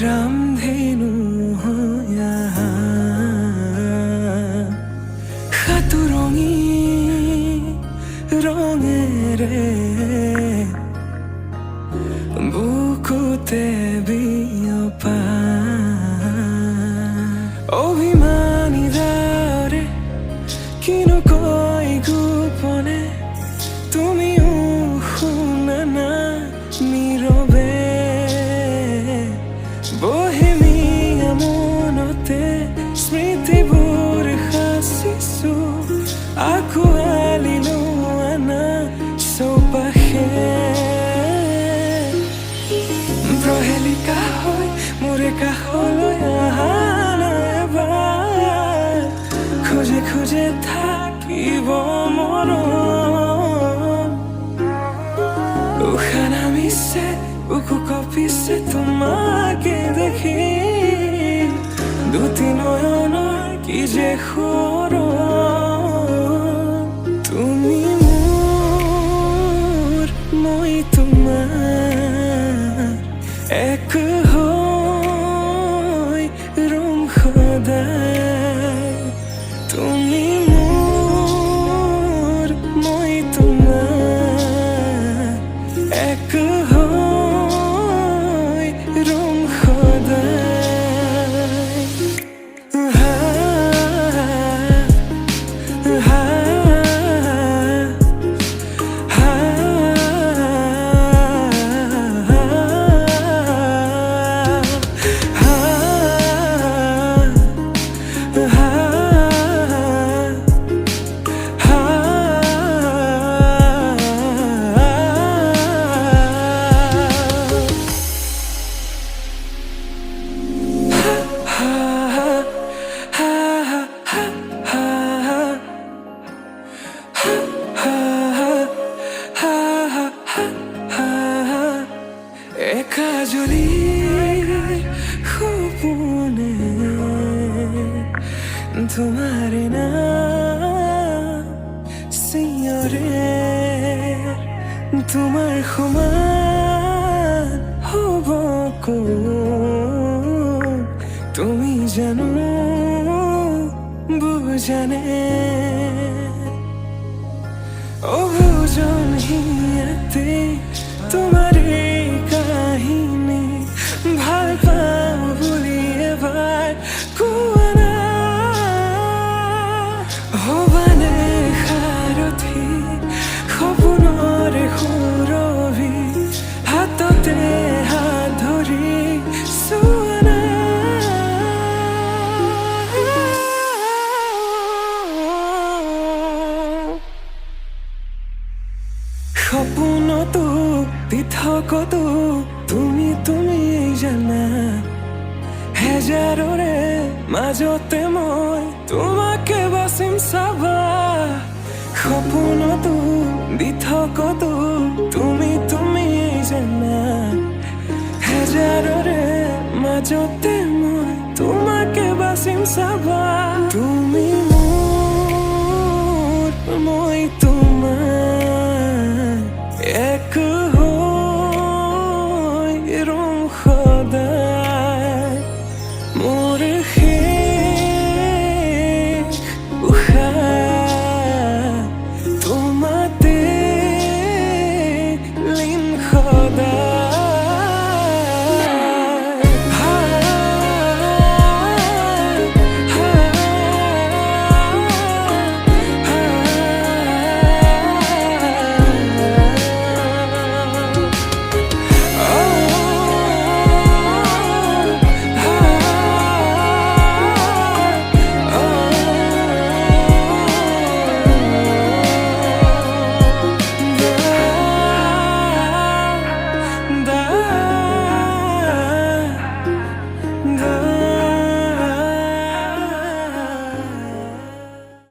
रामधेनु हो यहाँ खातु रঙেৰে বুকুতে বিয়পা অভিমানী দৰে কিনো কৈ গোপনে তুমিও শুনা না নীৰৱে বহেমিয়া মনতে স্মৃতিবোৰ সাঁচিছো আঁকোৱালি লোৱা না চৌপাশে প্ৰহেলিকা হৈ মোৰে কাষলৈ অহা নাই এবাৰ খোজে খোজে থাকিব মন উশাহ নামিছে বুকু কঁপিছে তোমাকে দেখি দুটি নয়নৰ কি যে তুমি মোৰ মই তোমাৰ এক হৈ ৰম সদায় তুমি মোৰ মই তোমাৰ এক হৈ ৰম সদায় কাজলি সপোনে তোমার নাম চিঞৰে তোমাৰ সমান হ'ব কোন তুমি জানো বুজানে অবুজন হিয়াতে তোমাৰ কাহিনী ভাল পাওঁ বুলি এবাৰ কোৱা না হ'বানে সাৰথি সপোনৰে সুৰভি হাততে হাত ধৰি চোৱা না সপোনতো পৃথকতো তুমি জানা হেজাৰৰে মাজতে মই তোমাকে বাচিম চাবা সপোনতো পৃথকতো তুমি জানা হেজাৰৰে মাজতে মই তোমাকে বাচিম চাবা তুমি